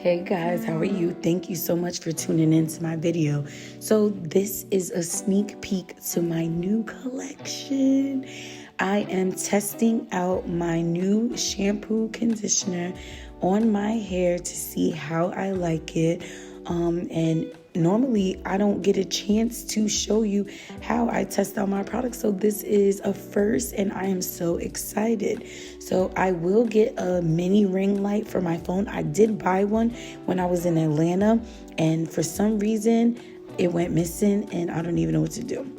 Hey guys, how are you? Thank you so much for tuning into my video. So this is a sneak peek to my new collection. I am testing out my new shampoo conditioner on my hair to see how I like it. And normally I don't get a chance to show you how I test out my products. So this is a first and I am so excited. So I will get a mini ring light for my phone. I did buy one when I was in Atlanta and for some reason it went missing and I don't even know what to do.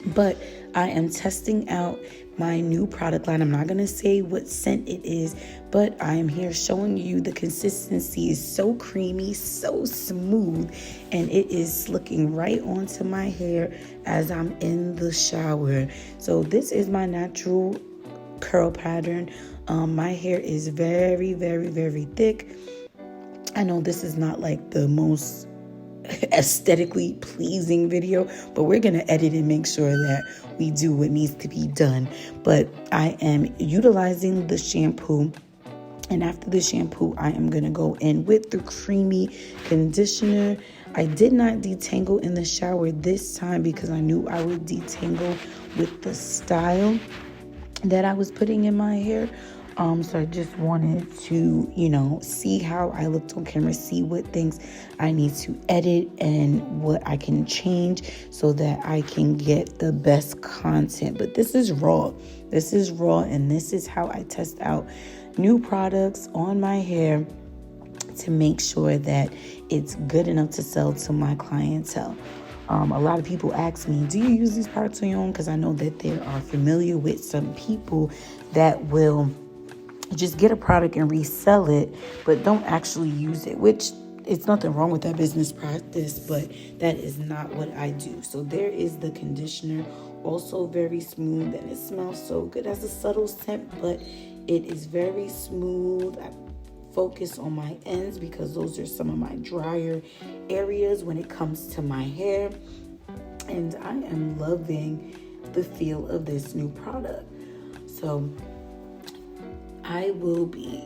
But I am testing out my new product line. I'm not going to say what scent it is, but I am here showing you the consistency is so creamy, so smooth, and it is slicking right onto my hair as I'm in the shower. So this is my natural curl pattern. My hair is very, very, very thick. I know this is not like the most aesthetically pleasing video, but we're gonna edit and make sure that we do what needs to be done. But I am utilizing the shampoo, and after the shampoo I am gonna go in with the creamy conditioner. I did not detangle in the shower this time because I knew I would detangle with the style that I was putting in my hair. So I just wanted to, see how I looked on camera, see what things I need to edit and what I can change so that I can get the best content. But this is raw. This is raw, and this is how I test out new products on my hair to make sure that it's good enough to sell to my clientele. A lot of people ask me, do you use these products on your own? Because I know that they are familiar with some people that will just get a product and resell it, but don't actually use it, which it's nothing wrong with that business practice, but that is not what I do. So there is the conditioner, also very smooth, and it smells so good. It has a subtle scent, but it is very smooth. I focus on my ends because those are some of my drier areas when it comes to my hair, and I am loving the feel of this new product. So I will be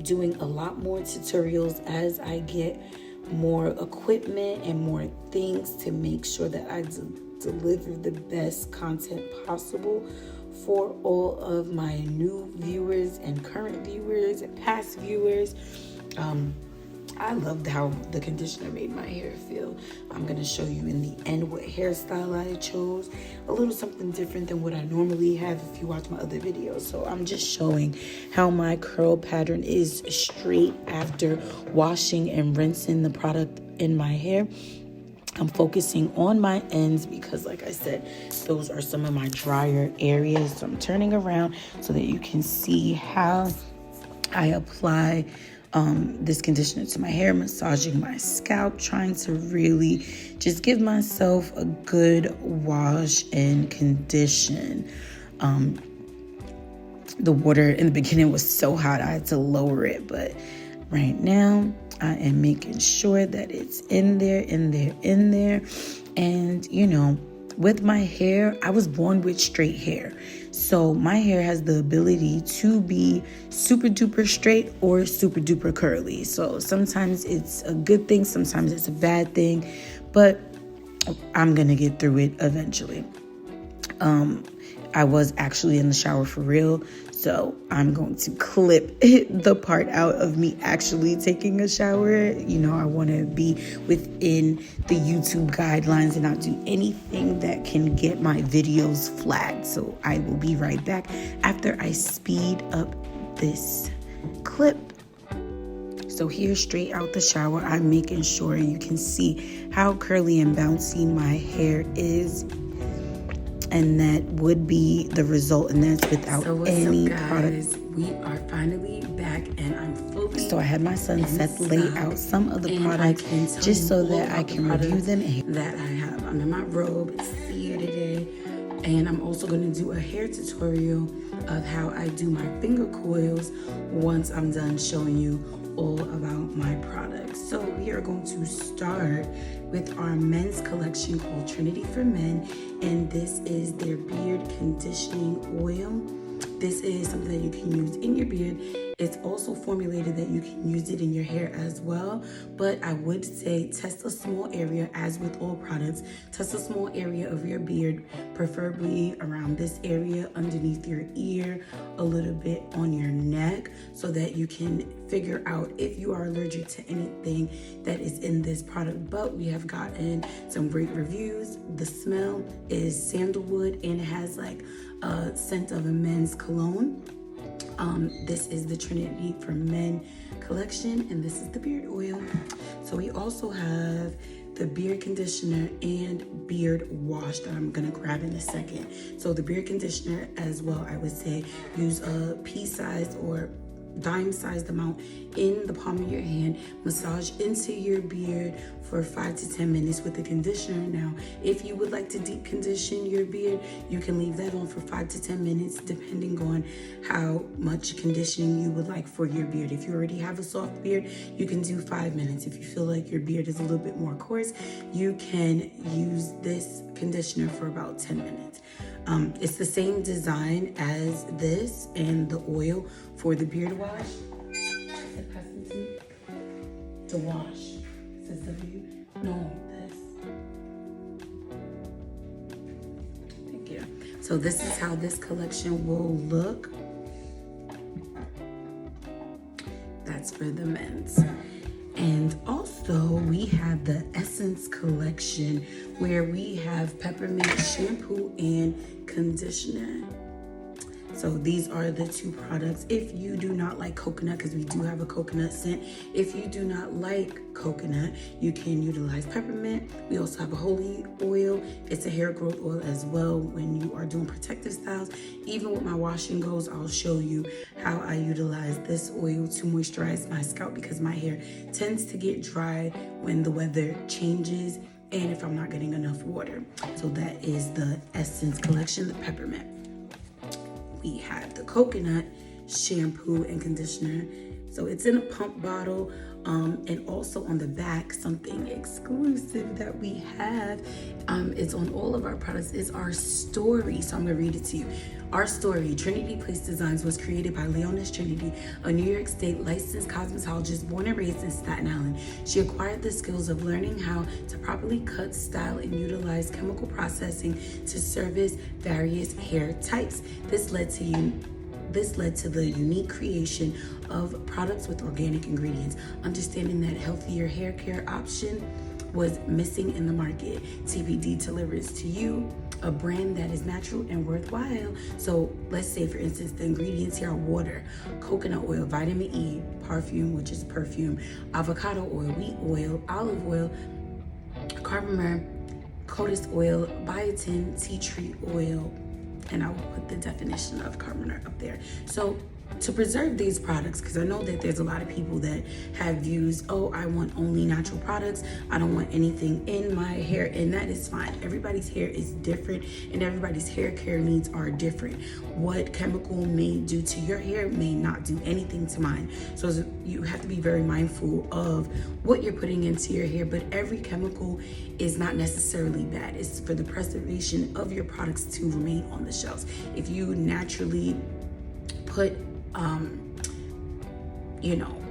doing a lot more tutorials as I get more equipment and more things to make sure that I deliver the best content possible for all of my new viewers and current viewers and past viewers. I loved how the conditioner made my hair feel. I'm going to show you in the end what hairstyle I chose. A little something different than what I normally have if you watch my other videos. So I'm just showing how my curl pattern is straight after washing and rinsing the product in my hair. I'm focusing on my ends because, like I said, those are some of my drier areas. So I'm turning around so that you can see how I apply this conditioner to my hair, massaging my scalp, trying to really just give myself a good wash and condition. The water in the beginning was so hot I had to lower it, but right now I am making sure that it's in there. And with my hair, I was born with straight hair. So my hair has the ability to be super duper straight or super duper curly. So sometimes it's a good thing, sometimes it's a bad thing, but I'm going to get through it eventually. I was actually in the shower for real, so I'm going to clip the part out of me actually taking a shower. I want to be within the YouTube guidelines and not do anything that can get my videos flagged. So I will be right back after I speed up this clip. So here, straight out the shower, I'm making sure you can see how curly and bouncy my hair is. And that would be the result, and that's without any product. We are finally back, and I'm fully. So I had my son Seth lay out some of the products just so that I can review them. That I have. I'm in my robe. It's here today, and I'm also going to do a hair tutorial of how I do my finger coils once I'm done showing you all about my products. So we are going to start with our men's collection called Trinity for Men, and this is their beard conditioning oil. This is something that you can use in your beard. It's also formulated that you can use it in your hair as well. But I would say test a small area, as with all products. Test a small area of your beard, preferably around this area, underneath your ear, a little bit on your neck, so that you can figure out if you are allergic to anything that is in this product. But we have gotten some great reviews. The smell is sandalwood and it has like a scent of a men's cologne. This is the Trinity for Men collection, and this is the beard oil. So we also have the beard conditioner and beard wash that I'm gonna grab in a second. So the beard conditioner as well, I would say use a pea-sized or dime-sized amount in the palm of your hand, massage into your beard for 5 to 10 minutes with the conditioner. Now, if you would like to deep condition your beard, you can leave that on for 5 to 10 minutes, depending on how much conditioning you would like for your beard. If you already have a soft beard, you can do 5 minutes. If you feel like your beard is a little bit more coarse, you can use this conditioner for about 10 minutes. It's the same design as this and the oil for the beard wash. The wash. Says W. No, this. Thank you. So this is how this collection will look. That's for the men's. And also we have the Essence collection, where we have peppermint shampoo and conditioner. So these are the two products. If you do not like coconut, because we do have a coconut scent, if you do not like coconut, you can utilize peppermint. We also have a holy oil. It's a hair growth oil as well when you are doing protective styles. Even with my washing goes, I'll show you how I utilize this oil to moisturize my scalp, because my hair tends to get dry when the weather changes and if I'm not getting enough water. So that is the Essence collection, the peppermint. We have the coconut shampoo and conditioner. So it's in a pump bottle, and also on the back, something exclusive that we have. It's on all of our products, is our story. So I'm gonna read it to you. Our story, Trinity Place Designs, was created by Leonis Trinity, a New York State licensed cosmetologist born and raised in Staten Island. She acquired the skills of learning how to properly cut, style, and utilize chemical processing to service various hair types. This led to the unique creation of products with organic ingredients. Understanding that healthier hair care option was missing in the market, TPD delivers to you a brand that is natural and worthwhile. So let's say, for instance, the ingredients here are water, coconut oil, vitamin E, perfume, which is perfume, avocado oil, wheat oil, olive oil, cardamom, cottis oil, biotin, tea tree oil, and I will put the definition of carbon up there. So to preserve these products, because I know that there's a lot of people that have views, oh, I want only natural products, I don't want anything in my hair, and that is fine. Everybody's hair is different and everybody's hair care needs are different. What chemical may do to your hair may not do anything to mine. So you have to be very mindful of what you're putting into your hair, but every chemical is not necessarily bad. It's for the preservation of your products to remain on the shelves. If you naturally put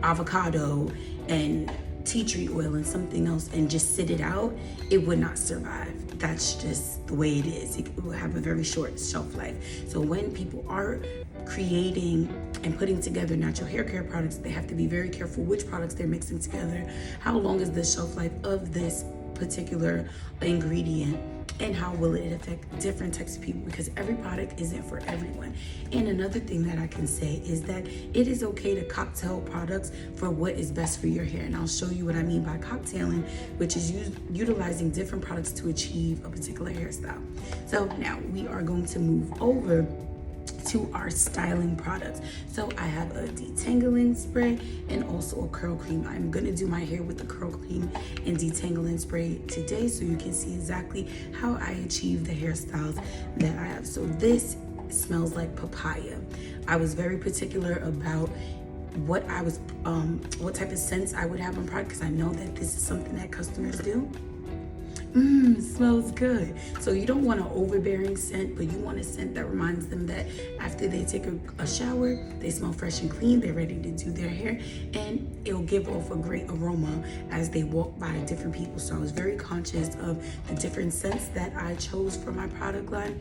avocado and tea tree oil and something else and just sit it out, it would not survive. That's just the way it is. It will have a very short shelf life. So when people are creating and putting together natural hair care products, they have to be very careful which products they're mixing together, how long is the shelf life of this particular ingredient, and how will it affect different types of people, because every product isn't for everyone. And another thing that I can say is that it is okay to cocktail products for what is best for your hair. And I'll show you what I mean by cocktailing, which is utilizing different products to achieve a particular hairstyle. So now we are going to move over to our styling products. So I have a detangling spray and also a curl cream. I'm gonna do my hair with the curl cream and detangling spray today, so you can see exactly how I achieve the hairstyles that I have. So this smells like papaya. I was very particular about what type of scents I would have on product, because I know that this is something that customers do. Smells good. So you don't want an overbearing scent, but you want a scent that reminds them that after they take a shower, they smell fresh and clean, they're ready to do their hair, and it'll give off a great aroma as they walk by different people. So I was very conscious of the different scents that I chose for my product line,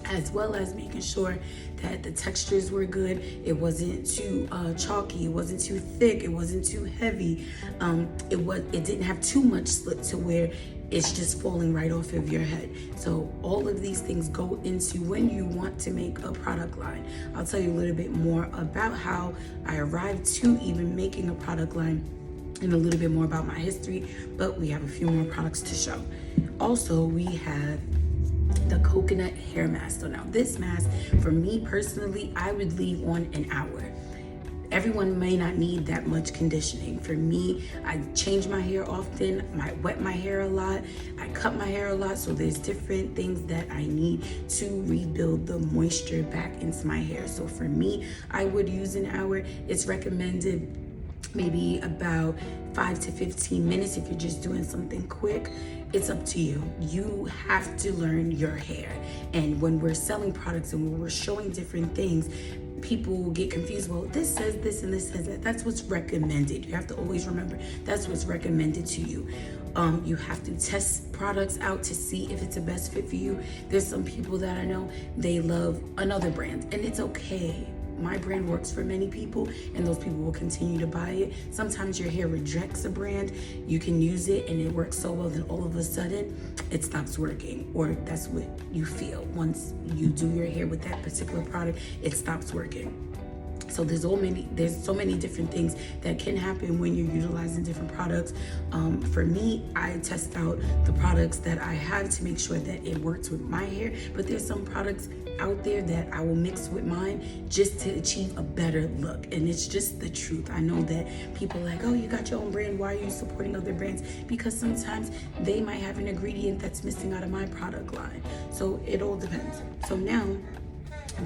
as well as making sure that the textures were good. It wasn't too chalky, it wasn't too thick, it wasn't too heavy. It didn't have too much slip to where it's just falling right off of your head. So all of these things go into when you want to make a product line. I'll tell you a little bit more about how I arrived to even making a product line and a little bit more about my history, but we have a few more products to show. Also, we have the coconut hair mask. So now this mask, for me personally, I would leave on an hour. Everyone may not need that much conditioning. For me, I change my hair often, I wet my hair a lot, I cut my hair a lot, so there's different things that I need to rebuild the moisture back into my hair. So for me, I would use an hour. It's recommended maybe about 5 to 15 minutes if you're just doing something quick. It's up to you. You have to learn your hair. And when we're selling products and when we're showing different things, people get confused. Well, this says this and this says that. That's what's recommended. You have to always remember that's what's recommended to you. You have to test products out to see if it's the best fit for you. There's some people that I know, they love another brand, and it's okay. My brand works for many people, and those people will continue to buy it. Sometimes your hair rejects a brand. You can use it and it works so well, then all of a sudden it stops working, or that's what you feel. Once you do your hair with that particular product, it stops working. So there's so many different things that can happen when you're utilizing different products. For me, I test out the products that I have to make sure that it works with my hair, but there's some products out there that I will mix with mine just to achieve a better look. And it's just the truth. I know that people are like, oh, you got your own brand, why are you supporting other brands? Because sometimes they might have an ingredient that's missing out of my product line. So it all depends. So now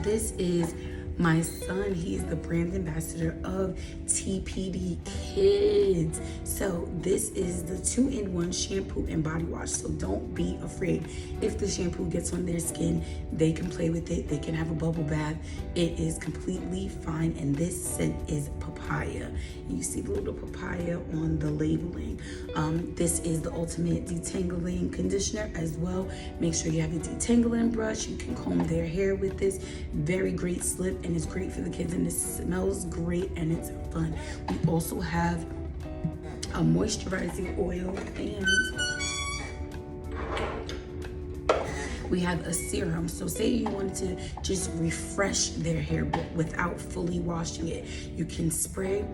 this is my son. He's the brand ambassador of TPD Kids. So this is the 2-in-1 shampoo and body wash. So don't be afraid. If the shampoo gets on their skin, they can play with it. They can have a bubble bath. It is completely fine. And this scent is papaya. You see the little papaya on the labeling. This is the ultimate detangling conditioner as well. Make sure you have a detangling brush. You can comb their hair with this. Very great slip, and it's great for the kids, and it smells great, and it's fun. We also have a moisturizing oil, and we have a serum. So say you wanted to just refresh their hair but without fully washing it, you can spray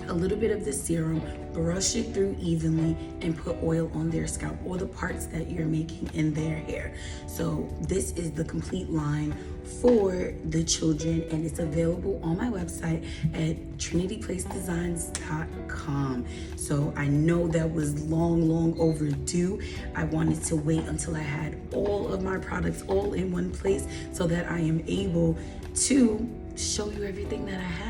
a little bit of the serum, brush it through evenly, and put oil on their scalp or the parts that you're making in their hair. So this is the complete line for the children, and it's available on my website at trinityplacedesigns.com. So I know that was long overdue. I wanted to wait until I had all of my products all in one place so that I am able to show you everything that I have.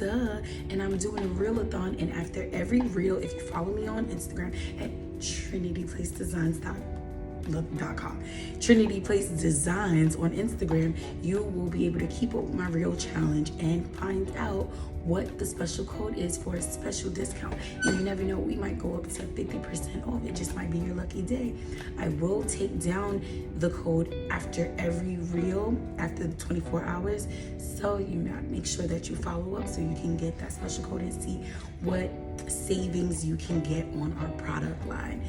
And I'm doing a reelathon, and after every reel, if you follow me on Instagram at trinityplacedesigns.com, Trinity Place Designs on Instagram, you will be able to keep up with my reel challenge and find out what the special code is for a special discount. And you never know, we might go up to 50% off. It just might be your lucky day. I will take down the code after every reel, after the 24 hours. So you make sure that you follow up so you can get that special code and see what savings you can get on our product line.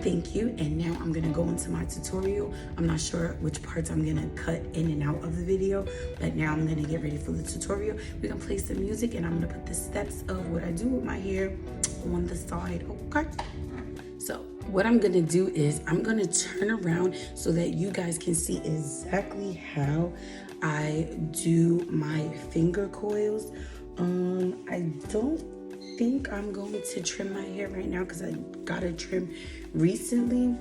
Thank you. And now I'm gonna go into my tutorial. I'm not sure which parts I'm gonna cut in and out of the video, but now I'm gonna get ready for the tutorial. We're gonna play some music, and I'm gonna put the steps of what I do with my hair on the side, okay? So what I'm gonna do is I'm gonna turn around so that you guys can see exactly how I do my finger coils. I don't think I'm going to trim my hair right now because I got a trim recently.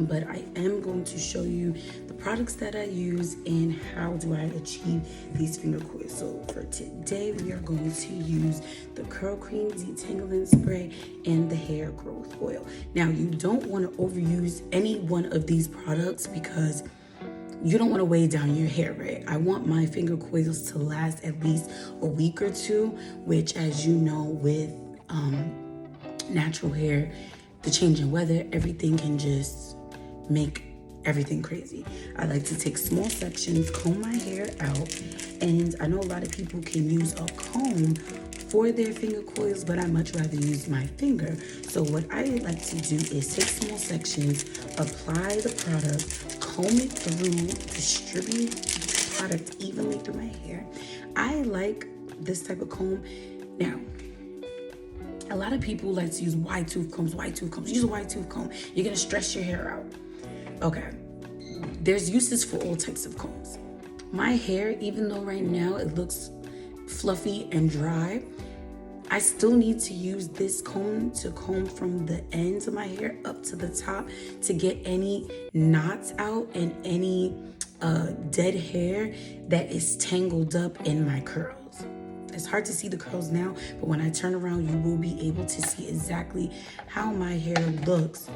But I am going to show you the products that I use and how do I achieve these finger coils. So for today, we are going to use the Curl Cream Detangling Spray and the Hair Growth Oil. Now, you don't want to overuse any one of these products because you don't want to weigh down your hair, right? I want my finger coils to last at least a week or two, which, as you know, with natural hair, the change in weather, everything can just make everything crazy. I like to take small sections, comb my hair out, and I know a lot of people can use a comb for their finger coils, but I much rather use my finger. So what I like to do is take small sections, apply the product, comb it through, distribute the product evenly through my hair. I like this type of comb. Now, a lot of people like to use wide tooth combs. Use a wide tooth comb. You're gonna stress your hair out. Okay, there's uses for all types of combs. My hair, even though right now it looks fluffy and dry, I still need to use this comb to comb from the ends of my hair up to the top to get any knots out and any dead hair that is tangled up in my curls. It's hard to see the curls now, but when I turn around, you will be able to see exactly how my hair looks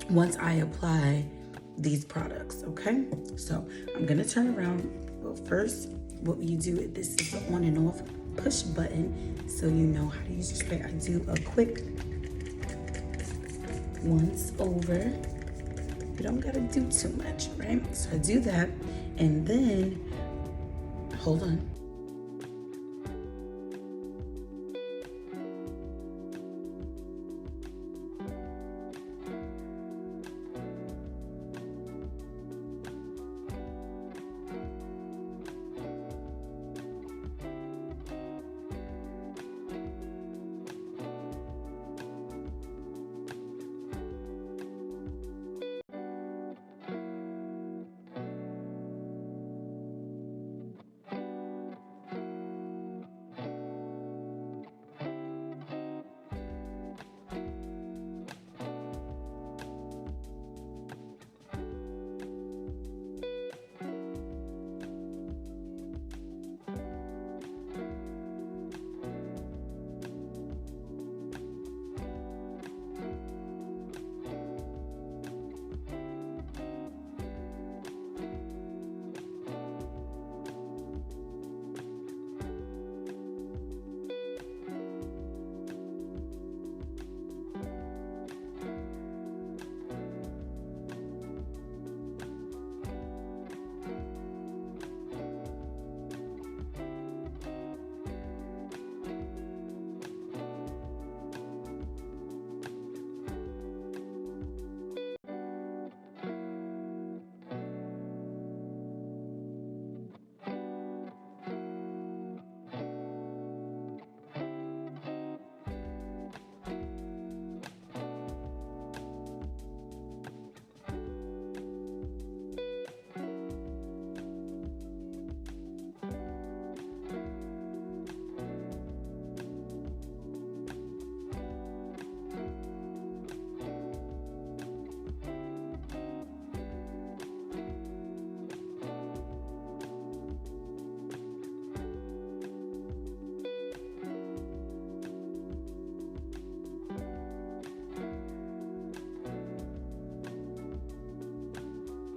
once I apply these products, okay? So I'm gonna turn around. Well, first, what you do, this is the on and off push button, so you know how to use your spray. I do a quick once over. You don't gotta do too much, right? So I do that, and then, hold on.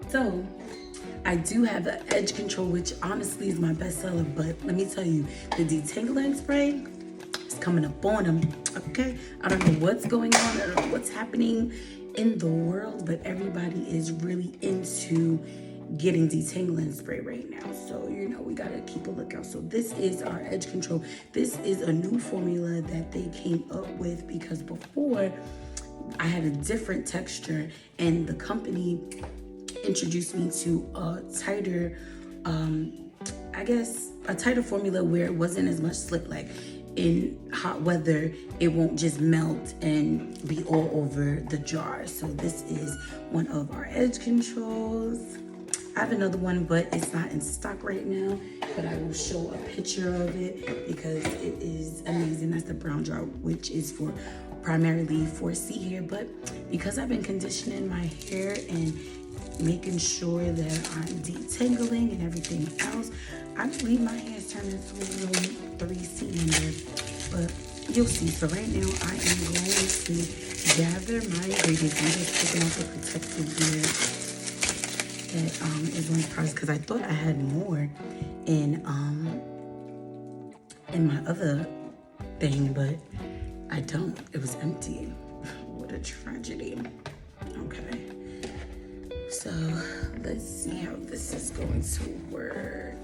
So I do have the edge control, which honestly is my best seller, but let me tell you, the detangling spray is coming up on them, okay? I don't know what's going on, I don't know what's happening in the world, but everybody is really into getting detangling spray right now. So, you know, we gotta keep a lookout. So this is our edge control. This is a new formula that they came up with because before I had a different texture and the company introduced me to a tighter, I guess, a tighter formula where it wasn't as much slip. Like in hot weather, it won't just melt and be all over the jar. So this is one of our edge controls. I have another one, but it's not in stock right now, but I will show a picture of it because it is amazing. That's the brown jar, which is for primarily 4C hair, but because I've been conditioning my hair and making sure that I'm detangling and everything else, I believe my hair is turning into a little 3C under, but you'll see. So right now I am going to gather my ingredients. I'm just taking off the protective gear that is on the process, because I thought I had more in my other thing, but I don't. It was empty. What a tragedy. Okay. So let's see how this is going to work.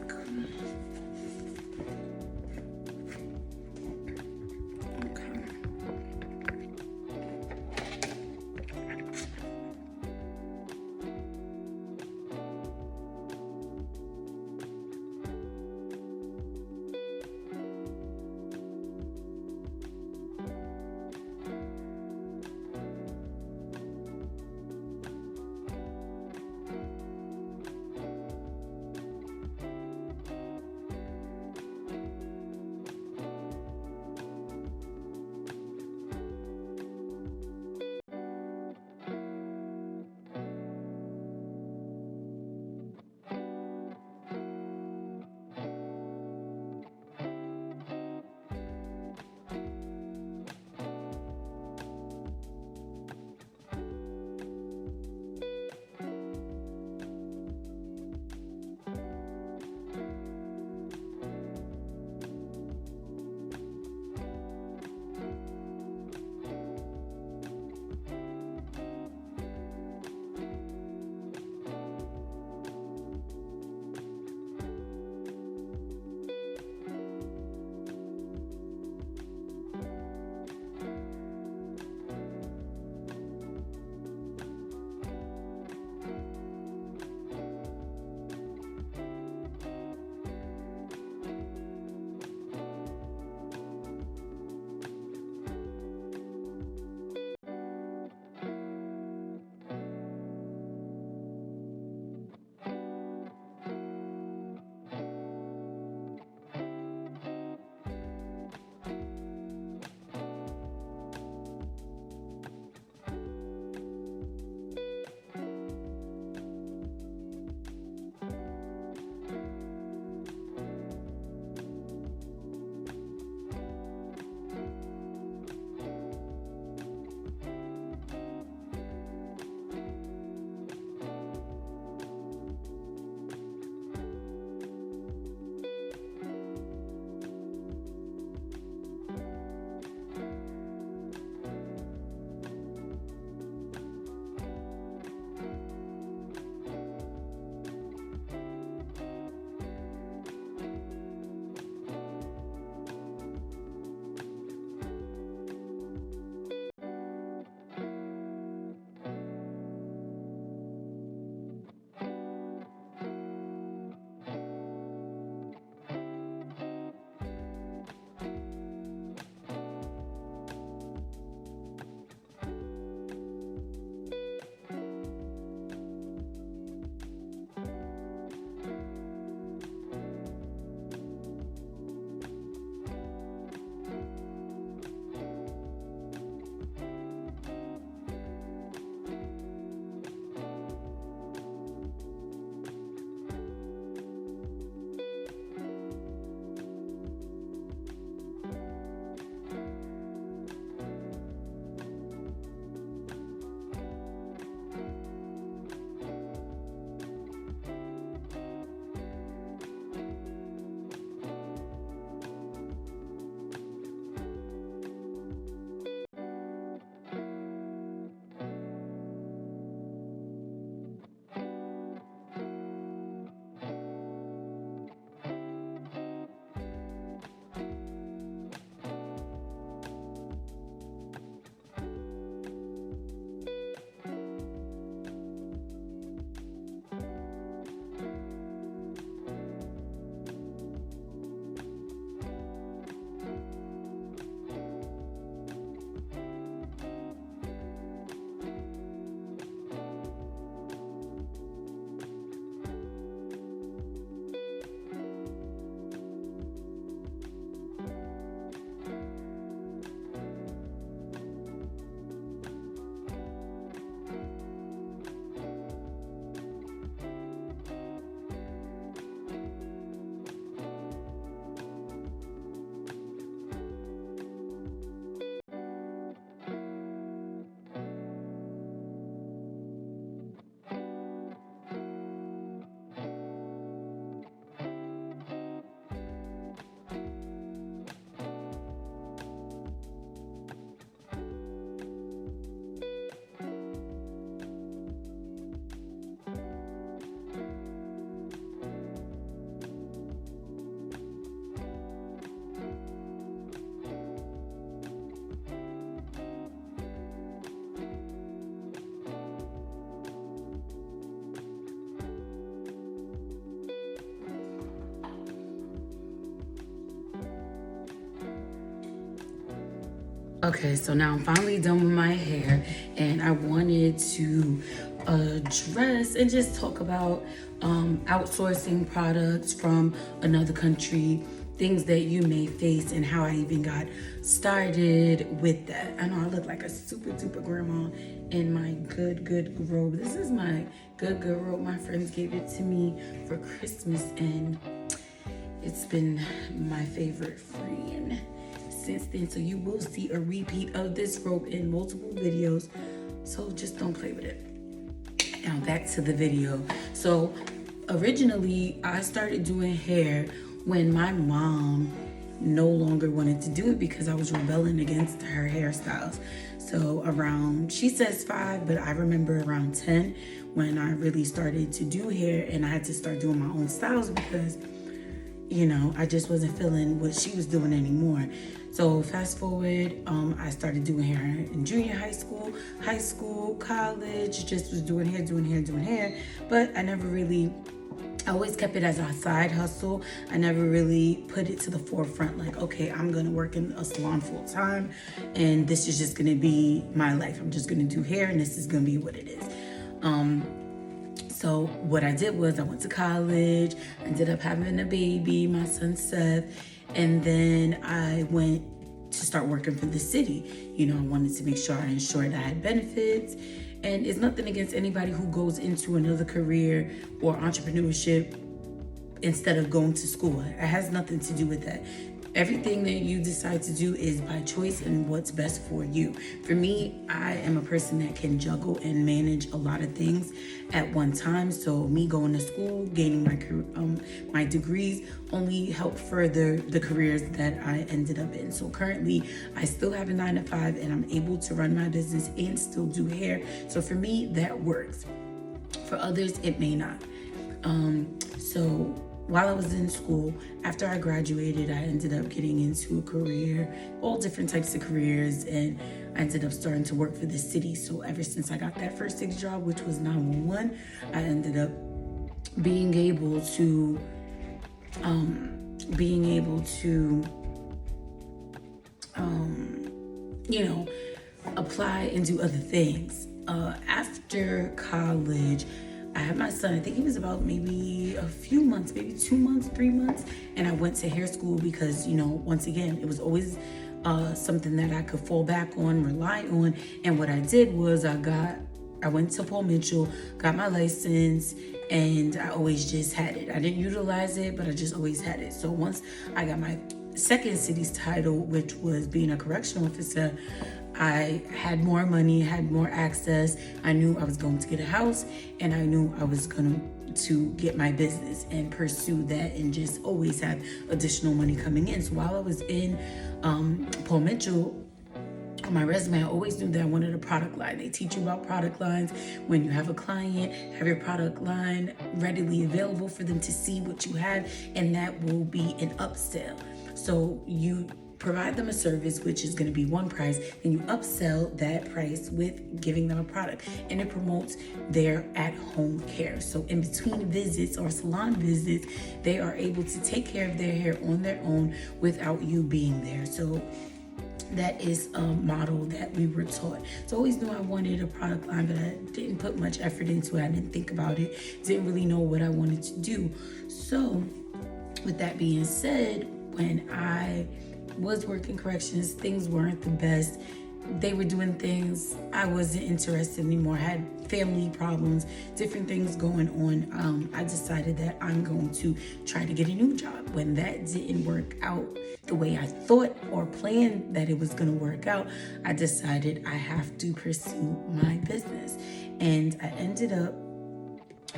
Okay, so now I'm finally done with my hair, and I wanted to address and just talk about outsourcing products from another country, things that you may face, and how I even got started with that. I know I look like a super duper grandma in my good robe. This is my good robe. My friends gave it to me for Christmas, and it's been my favorite friend since then. So you will see a repeat of this robe in multiple videos. So just don't play with it. Now back to the video. So originally I started doing hair when my mom no longer wanted to do it because I was rebelling against her hairstyles. So around, she says 5, but I remember around 10 when I really started to do hair, and I had to start doing my own styles because, you know, I just wasn't feeling what she was doing anymore. So fast forward, I started doing hair in junior high school, college, just was doing hair. But I always kept it as a side hustle. I never really put it to the forefront, like, okay, I'm gonna work in a salon full time, and this is just gonna be my life. I'm just gonna do hair, and this is gonna be what it is. So what I did was I went to college, ended up having a baby, my son Seth, and then I went to start working for the city. You know, I wanted to make sure I ensured I had benefits. And it's nothing against anybody who goes into another career or entrepreneurship instead of going to school. It has nothing to do with that. Everything that you decide to do is by choice and what's best for you. For me, I am a person that can juggle and manage a lot of things at one time. So me going to school, gaining my degrees only helped further the careers that I ended up in. So currently, I still have a 9-to-5, and I'm able to run my business and still do hair. So for me, that works. For others, it may not. So while I was in school, after I graduated, I ended up getting into a career, all different types of careers, and I ended up starting to work for the city. So ever since I got that first 6 job, which was 911, I ended up being able to apply and do other things. After college, I had my son. I think he was about maybe a few months, maybe 2 months, 3 months. And I went to hair school because, once again, it was always something that I could fall back on, rely on. And what I did was I went to Paul Mitchell, got my license, and I always just had it. I didn't utilize it, but I just always had it. So once I got my second city's title, which was being a correctional officer, I had more money, had more access. I knew I was going to get a house, and I knew I was going to get my business and pursue that and just always have additional money coming in. So while I was in Paul Mitchell, on my resume, I always knew that I wanted a product line. They teach you about product lines. When you have a client, have your product line readily available for them to see what you have, and that will be an upsell. So you provide them a service, which is going to be one price, and you upsell that price with giving them a product, and it promotes their at-home care. So in between visits or salon visits, they are able to take care of their hair on their own without you being there. So that is a model that we were taught. So I always knew I wanted a product line, but I didn't put much effort into it. I didn't think about it, didn't really know what I wanted to do. So with that being said, when I was working corrections, things weren't the best. They were doing things I wasn't interested anymore. I had family problems, different things going on. I decided that I'm going to try to get a new job. When that didn't work out the way I thought or planned that it was going to work out, I decided I have to pursue my business. And I ended up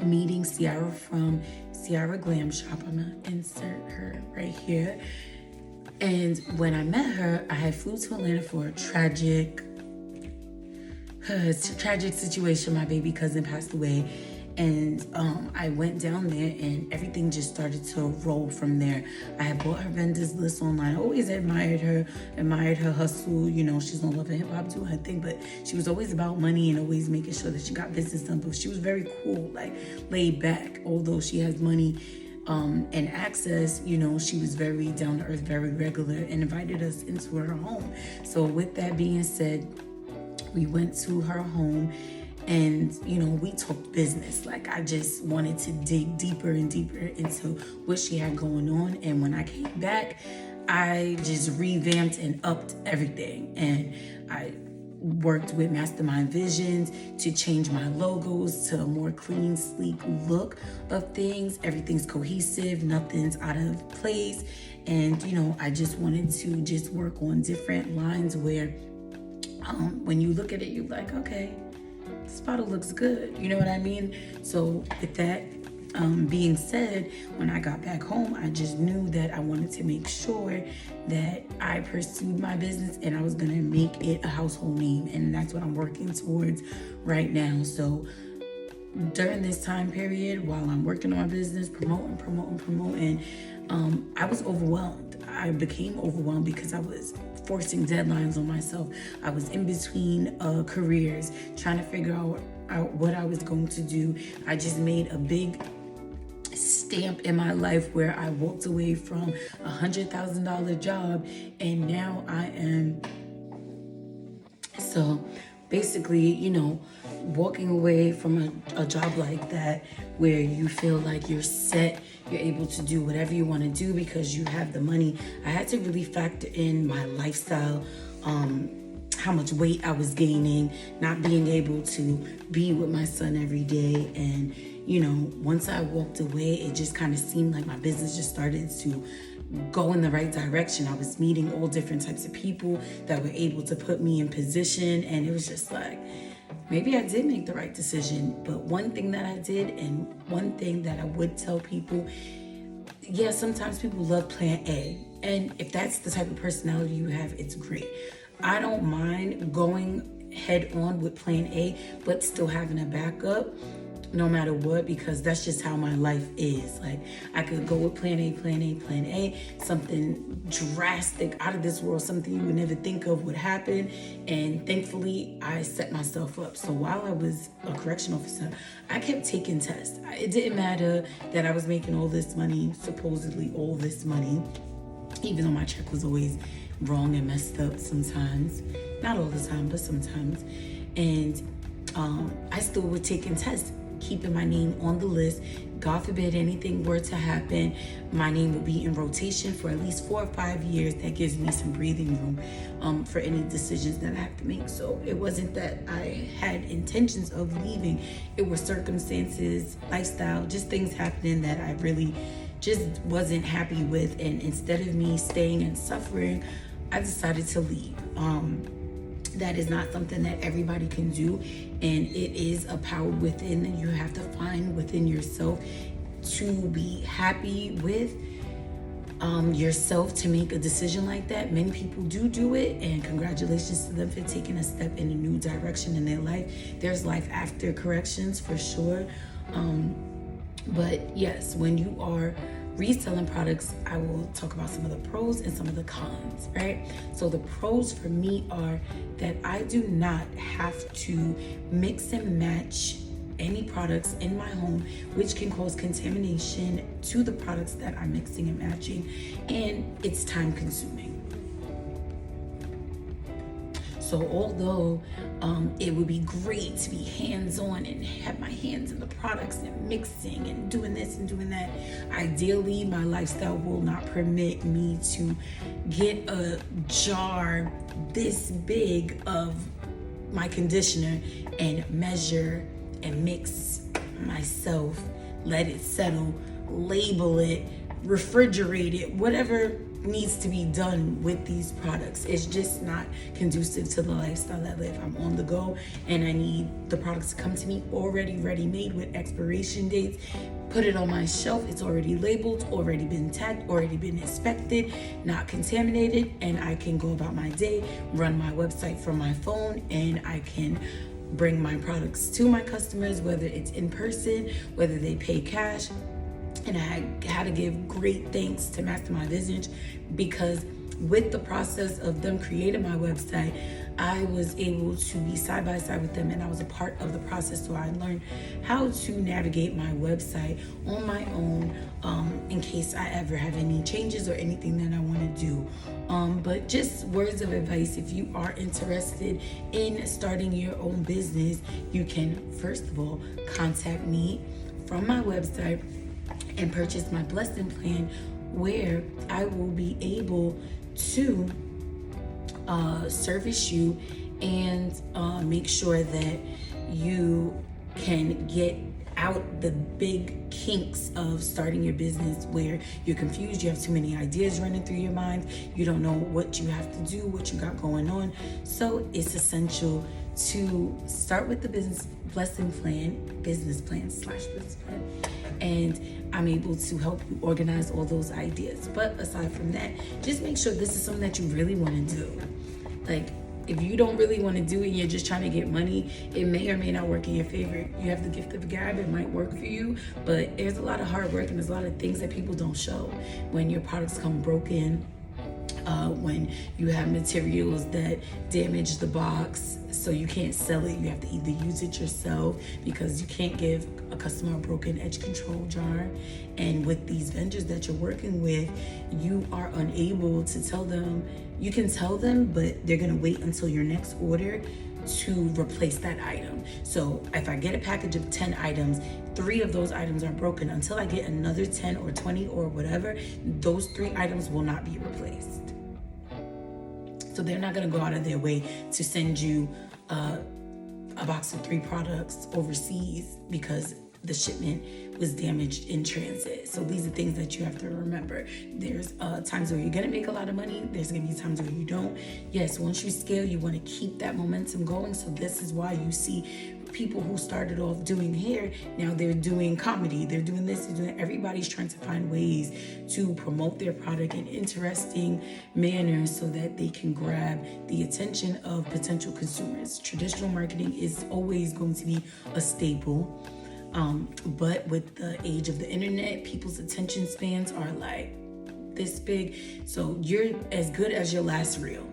meeting Ciara from Ciara Glam Shop. I'm going to insert her right here. And when I met her, I had flew to Atlanta for a tragic situation. My baby cousin passed away, and I went down there, and everything just started to roll from there. I had bought her vendors list online. I always admired her hustle. She's on Love and Hip Hop doing her thing, but she was always about money and always making sure that she got business done. But she was very cool, like laid back, although she has money. and access, she was very down to earth, very regular, and invited us into her home. So with that being said, we went to her home and, we talked business. Like, I just wanted to dig deeper and deeper into what she had going on. And when I came back, I just revamped and upped everything. And I worked with Mastermind Visions to change my logos to a more clean, sleek look of things. Everything's cohesive, nothing's out of place. And, I just wanted to just work on different lines where when you look at it, you're like, okay, this bottle looks good. You know what I mean? So with that being said, when I got back home, I just knew that I wanted to make sure that I pursued my business and I was going to make it a household name. And that's what I'm working towards right now. So during this time period, while I'm working on my business, promoting, I was overwhelmed. I became overwhelmed because I was forcing deadlines on myself. I was in between careers, trying to figure out what I was going to do. I just made a big stamp in my life where I walked away from a $100,000 job, and now I am, so basically, walking away from a job like that where you feel like you're set, you're able to do whatever you want to do because you have the money. I had to really factor in my lifestyle, how much weight I was gaining, not being able to be with my son every day. And, once I walked away, it just kind of seemed like my business just started to go in the right direction. I was meeting all different types of people that were able to put me in position. And it was just like, maybe I did make the right decision. But one thing that I did, and one thing that I would tell people, yeah, sometimes people love plan A. And if that's the type of personality you have, it's great. I don't mind going head on with plan A, but still having a backup no matter what, because that's just how my life is. Like, I could go with plan A, something drastic, out of this world, something you would never think of would happen. And thankfully, I set myself up. So while I was a correction officer, I kept taking tests. It didn't matter that I was making all this money, supposedly all this money, even though my check was always wrong and messed up sometimes. Not all the time, but sometimes. And I still would take tests, keeping my name on the list. God forbid anything were to happen, my name would be in rotation for at least 4 or 5 years. That gives me some breathing room for any decisions that I have to make. So it wasn't that I had intentions of leaving. It were circumstances, lifestyle, just things happening that I really just wasn't happy with. And instead of me staying and suffering, I decided to leave. That is not something that everybody can do, and it is a power within that you have to find within yourself to be happy with yourself to make a decision like that. Many people do it, and congratulations to them for taking a step in a new direction in their life. There's life after corrections for sure, but yes, when you are reselling products, I will talk about some of the pros and some of the cons, right? So the pros for me are that I do not have to mix and match any products in my home, which can cause contamination to the products that I'm mixing and matching, and it's time consuming. So although it would be great to be hands-on and have my hands in the products and mixing and doing this and doing that, ideally my lifestyle will not permit me to get a jar this big of my conditioner and measure and mix myself, let it settle, label it, refrigerate it, whatever needs to be done with these products. It's just not conducive to the lifestyle that I live. I'm on the go and I need the products to come to me already ready-made with expiration dates. Put it on my shelf, it's already labeled, already been tagged, already been inspected, not contaminated, and I can go about my day, run my website from my phone, and I can bring my products to my customers, whether it's in person, whether they pay cash. And I had to give great thanks to Mastermind Visions because with the process of them creating my website, I was able to be side by side with them, and I was a part of the process. So I learned how to navigate my website on my own, in case I ever have any changes or anything that I want to do. But just words of advice: if you are interested in starting your own business, you can first of all contact me from my website and purchase my blessing plan, where I will be able to service you and make sure that you can get out the big kinks of starting your business where you're confused, you have too many ideas running through your mind, you don't know what you have to do, what you got going on. So it's essential to start with the business plan, and I'm able to help you organize all those ideas. But aside from that, just make sure this is something that you really want to do. Like, if you don't really want to do it and you're just trying to get money, it may or may not work in your favor. You have the gift of gab, it might work for you, but there's a lot of hard work and there's a lot of things that people don't show. When your products come broken, when you have materials that damage the box so you can't sell it, you have to either use it yourself because you can't give a customer a broken edge control jar. And with these vendors that you're working with, you are unable to tell them. You can tell them, but they're gonna wait until your next order to replace that item. So if I get a package of 10 items, 3 of those items are broken. Until I get another 10 or 20 or whatever, those 3 items will not be replaced. So they're not gonna go out of their way to send you a box of 3 products overseas because the shipment was damaged in transit. So these are things that you have to remember. There's times where you're gonna make a lot of money. There's gonna be times where you don't. Yes, once you scale, you wanna keep that momentum going. So this is why you see people who started off doing hair, now they're doing comedy, they're doing this, they're doing, everybody's trying to find ways to promote their product in interesting manners so that they can grab the attention of potential consumers. Traditional marketing is always going to be a staple. But with the age of the internet, people's attention spans are like this big. So you're as good as your last reel.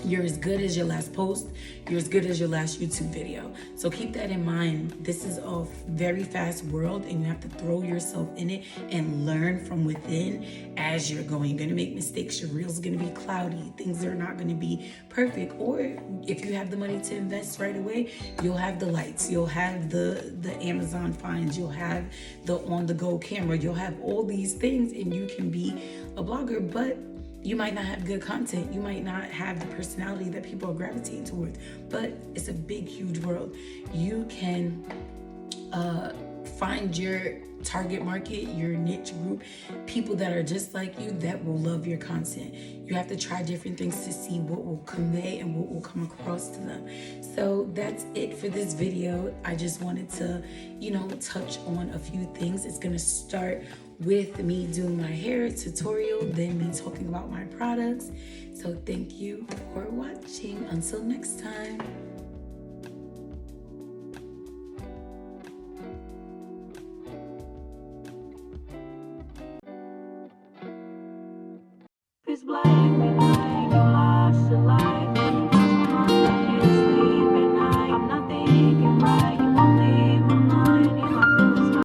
You're as good as your last post. You're as good as your last YouTube video. So keep that in mind. This is a very fast world and you have to throw yourself in it and learn from within as you're going. You're going to make mistakes. Your reel's going to be cloudy. Things are not going to be perfect. Or if you have the money to invest right away, you'll have the lights. You'll have the Amazon finds. You'll have the on-the-go camera. You'll have all these things and you can be a blogger, but you might not have good content. You might not have the personality that people are gravitating towards, but it's a big, huge world. You can find your target market, your niche group, people that are just like you that will love your content. You have to try different things to see what will convey and what will come across to them. So that's it for this video. I just wanted to, touch on a few things. It's gonna start with me doing my hair tutorial, then me talking about my products. So thank you for watching. Until next time.